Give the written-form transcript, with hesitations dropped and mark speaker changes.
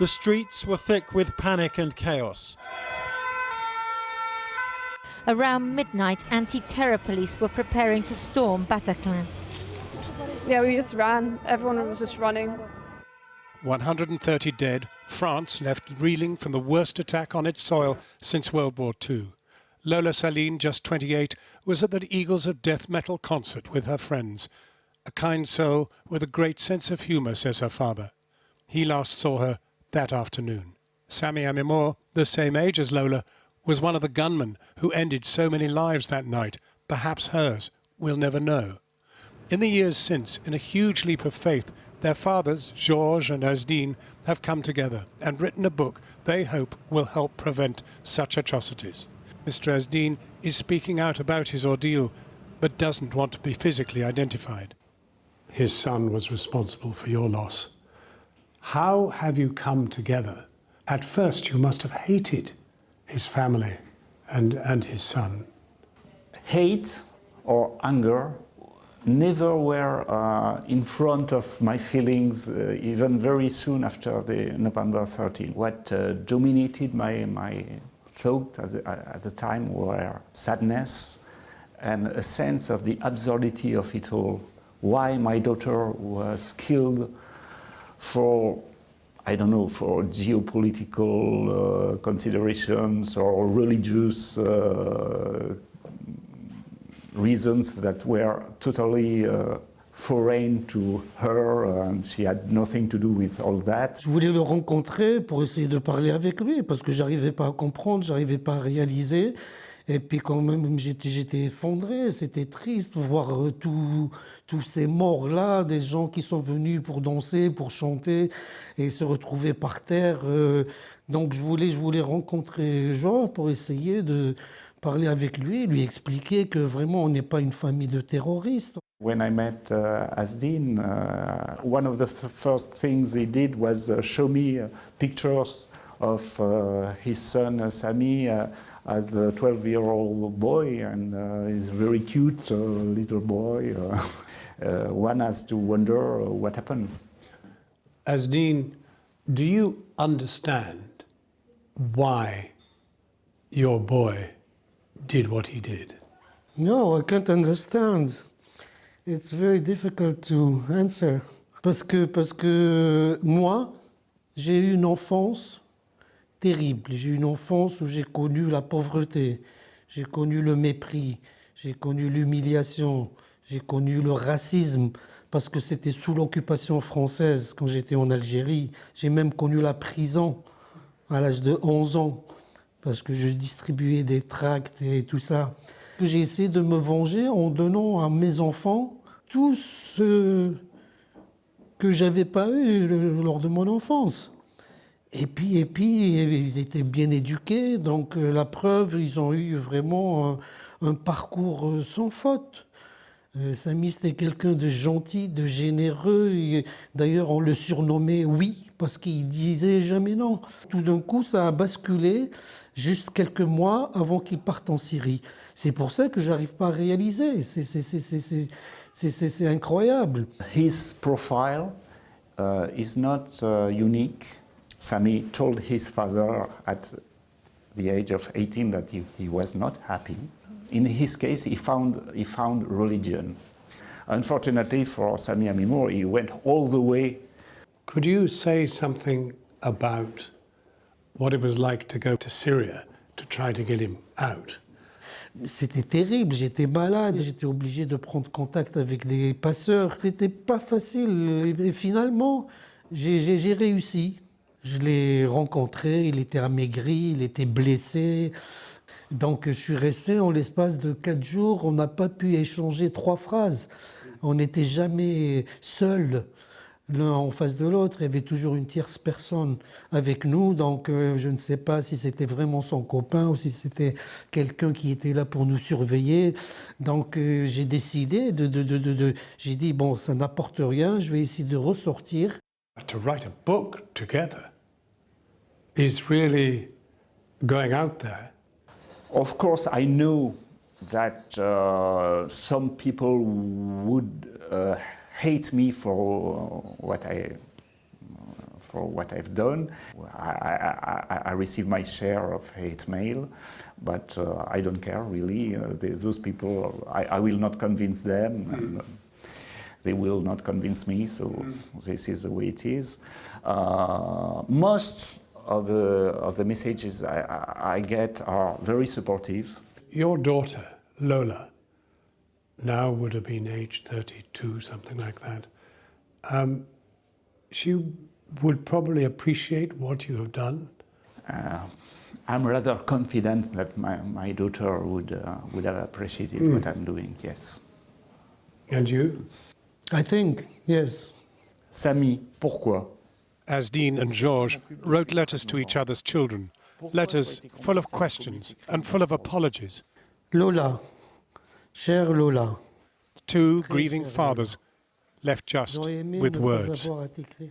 Speaker 1: The streets were thick with panic and chaos.
Speaker 2: Around midnight, anti-terror police were preparing to storm Bataclan.
Speaker 3: Yeah, we just ran. Everyone was just running.
Speaker 4: 130 dead, France left reeling from the worst attack on its soil since World War II. Lola Saline, just 28, was at the Eagles of Death metal concert with her friends. A kind soul with a great sense of humour, says her father. He last saw her that afternoon. Sami Amimour, the same age as Lola, was one of the gunmen who ended so many lives that night, perhaps hers, we'll never know. In the years since, in a huge leap of faith, their fathers, Georges and Asdine, have come together and written a book they hope will help prevent such atrocities. Mr. Asdine is speaking out about his ordeal, but doesn't want to be physically identified. His son was responsible for your loss. How have you come together? At first you must have hated his family and his son.
Speaker 5: Hate or anger never were in front of my feelings, even very soon after the November 13. What dominated my thought at the time were sadness and a sense of the absurdity of it all. Why my daughter was killed for, I don't know, for geopolitical considerations or religious reasons that were totally foreign to her, and she had nothing to do with all that.
Speaker 6: Je voulais le rencontrer pour essayer de parler avec lui, parce que j'arrivais pas à comprendre, j'arrivais pas à réaliser. Et puis quand même, j'étais effondré, c'était triste de voir tous ces morts-là, des gens qui sont venus pour danser, pour chanter et se retrouver par terre. Donc je voulais rencontrer Jean pour essayer de parler avec lui expliquer que vraiment on n'est pas une famille de terroristes.
Speaker 5: When I met Asdine, one of the first things he did was show me pictures of his son Sami as the 12-year-old boy, and he's a very cute little boy. One has to wonder what happened.
Speaker 4: Asdine, do you understand why your boy did what he did?
Speaker 6: No, I can't understand. It's very difficult to answer. Parce que moi, j'ai eu une enfance terrible. J'ai eu une enfance où j'ai connu la pauvreté, j'ai connu le mépris, j'ai connu l'humiliation, j'ai connu le racisme, parce que c'était sous l'occupation française quand j'étais en Algérie. J'ai même connu la prison à l'âge de 11 ans, parce que je distribuais des tracts et tout ça. J'ai essayé de me venger en donnant à mes enfants tout ce que je n'avais pas eu lors de mon enfance. Et puis, ils étaient bien éduqués, donc la preuve, ils ont eu vraiment un parcours sans faute. Sami, c'était quelqu'un de gentil, de généreux. D'ailleurs, on le surnommait Oui, parce qu'il disait jamais non. Tout d'un coup, ça a basculé juste quelques mois avant qu'il parte en Syrie. C'est pour ça que je n'arrive pas à réaliser. C'est incroyable.
Speaker 5: His profile is not unique. Sami told his father at the age of 18 that he was not happy. In his case, he found religion. Unfortunately for Sami Amimour, he went all the way.
Speaker 4: Could you say something about what it was like to go to Syria to try to get him out?
Speaker 6: C'était terrible, j'étais malade, j'étais obligé de prendre contact avec des passeurs. C'était pas facile et finalement, j'ai réussi. Je l'ai rencontré, il était amaigri, il était blessé. Donc je suis resté en l'espace de 4 jours, on n'a pas pu échanger 3 phrases. On n'était jamais seuls l'un en face de l'autre, il y avait toujours une tierce personne avec nous, donc je ne sais pas si c'était vraiment son copain ou si c'était quelqu'un qui était là pour nous surveiller. Donc j'ai décidé j'ai dit bon, ça n'apporte rien, je vais essayer de ressortir.
Speaker 4: To write a book together is really going out there.
Speaker 5: Of course, I know that some people would hate me for for what I've done. I receive my share of hate mail, but I don't care really. Those people, I will not convince them. And, they will not convince me, so this is the way it is. Most of the messages I get are very supportive.
Speaker 4: Your daughter, Lola, now would have been aged 32, something like that. She would probably appreciate what you have done.
Speaker 5: I'm rather confident that my daughter would have appreciated what I'm doing, yes.
Speaker 4: And you?
Speaker 6: I think, yes.
Speaker 5: Samy, pourquoi?
Speaker 4: Asdean and Georges wrote letters to each other's children, letters full of questions and full of apologies.
Speaker 6: Lola, chère Lola.
Speaker 4: Two grieving fathers left just
Speaker 6: J'aurais aimé
Speaker 4: with
Speaker 6: ne pas
Speaker 4: words.
Speaker 6: avoir à t'écrire